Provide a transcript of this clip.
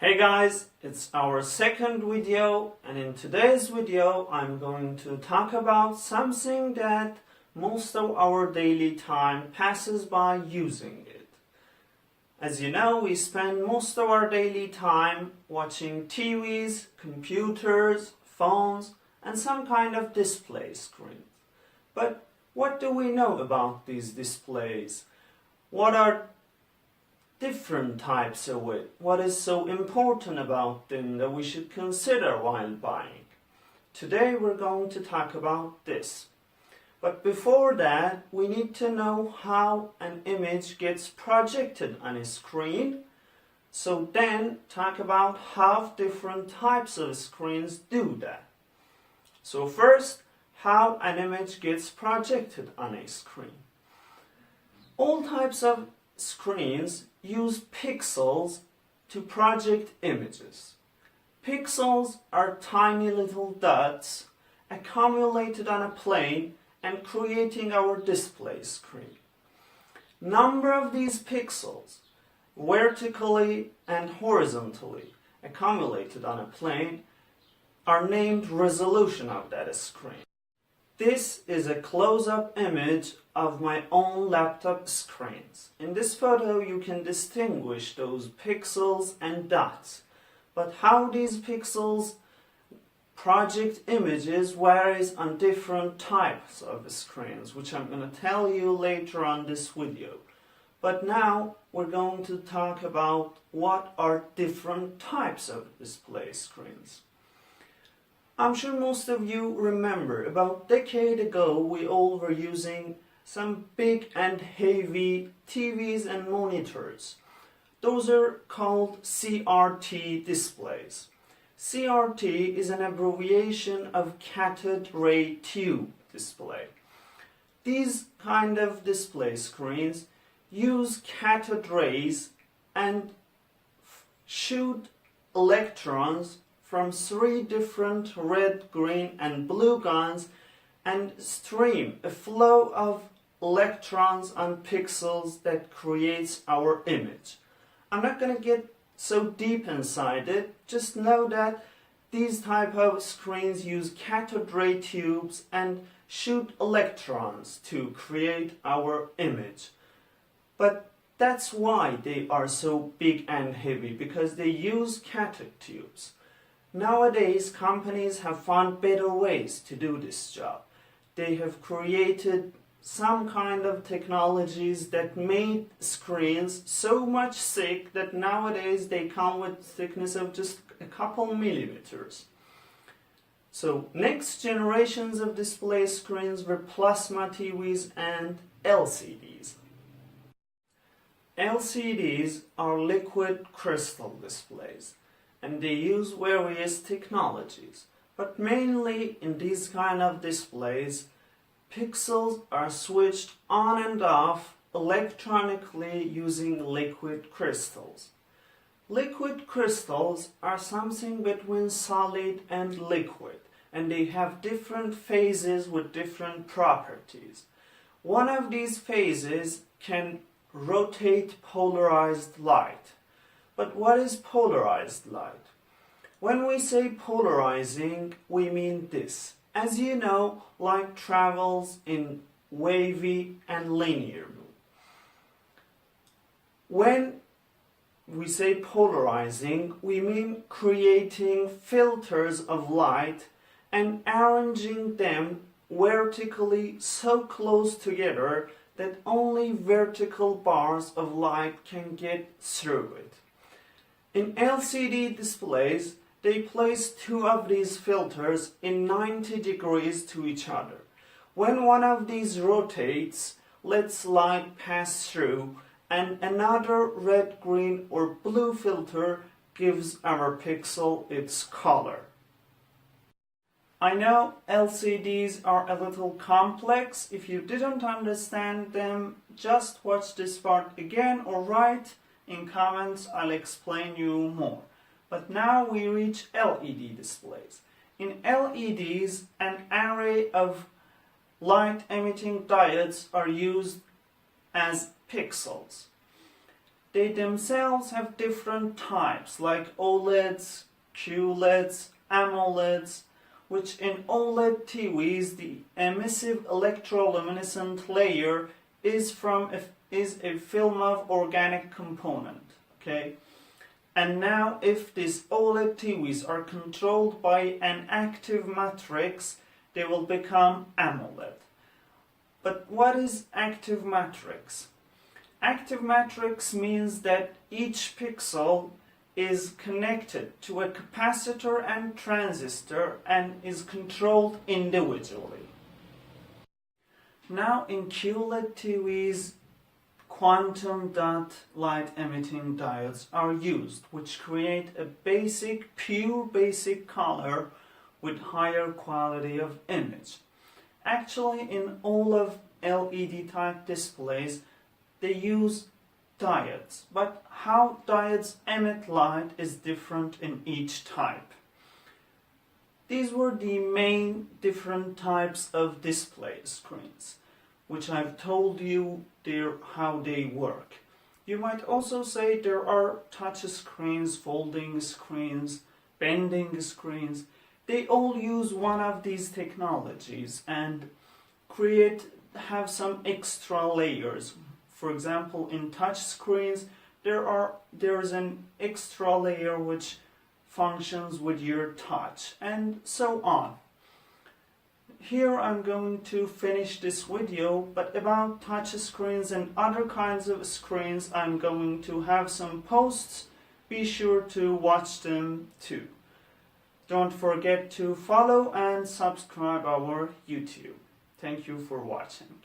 Hey guys, it's our second video, and in today's video I'm going to talk about something that most of our daily time passes by using it. As you know, we spend most of our daily time watching TVs, computers, phones, and some kind of display screen. But what do we know about these displays? What are different types of it? What is so important about them that we should consider while buying? Today we're going to talk about this. But before that, we need to know how an image gets projected on a screen. So then talk about how different types of screens do that. So first, how an image gets projected on a screen. All types of screens use pixels to project images. Pixels are tiny little dots accumulated on a plane and creating our display screen. Number of these pixels, vertically and horizontally accumulated on a plane, are named resolution of that screen. This is a close-up image of my own laptop screens. In this photo you can distinguish those pixels and dots, but how these pixels project images varies on different types of screens, which I'm going to tell you later on this video. But now we're going to talk about what are different types of display screens. I'm sure most of you remember about a decade ago we all were using some big and heavy TVs and monitors. Those are called CRT displays. CRT is an abbreviation of cathode ray tube display. These kind of display screens use cathode rays and shoot electrons from 3 different red, green and blue guns and stream a flow of electrons on pixels that creates our image. I'm not going to get so deep inside it, just know that these type of screens use cathode ray tubes and shoot electrons to create our image. But that's why they are so big and heavy, because they use cathode tubes. Nowadays, companies have found better ways to do this job. They have created some kind of technologies that made screens so much thick that nowadays they come with thickness of just a couple millimeters. So next generations of display screens were plasma TVs and LCDs. LCDs are liquid crystal displays, and they use various technologies. But mainly in these kind of displays, pixels are switched on and off electronically using liquid crystals. Liquid crystals are something between solid and liquid, and they have different phases with different properties. One of these phases can rotate polarized light. But what is polarized light? When we say polarizing, we mean this. As you know, light travels in wavy and linear mode. When we say polarizing, we mean creating filters of light and arranging them vertically so close together that only vertical bars of light can get through it. In LCD displays, they place 2 of these filters in 90 degrees to each other. When one of these rotates, lets light pass through, and another red, green or blue filter gives our pixel its color. I know LCDs are a little complex. If you didn't understand them, just watch this part again or write in comments, I'll explain you more. But now we reach LED displays. In LEDs, an array of light emitting diodes are used as pixels. they themselves have different types like OLEDs, QLEDs, AMOLEDs, which in OLED TVs the emissive electroluminescent layer is a film of organic component. Okay? And now if these OLED TVs are controlled by an active matrix, they will become AMOLED. But what is active matrix? Active matrix means that each pixel is connected to a capacitor and transistor and is controlled individually. Now in QLED TVs, quantum dot light emitting diodes are used, which create a pure basic color with higher quality of image. Actually, in all of LED type displays, they use diodes, but how diodes emit light is different in each type. These were the main different types of display screens, which I've told you how they work. You might also say there are touch screens, folding screens, bending screens. They all use one of these technologies and have some extra layers. For example, in touch screens, there's an extra layer which functions with your touch, and so on. Here I'm going to finish this video, but about touch screens and other kinds of screens, I'm going to have some posts. Be sure to watch them too. Don't forget to follow and subscribe our YouTube. Thank you for watching.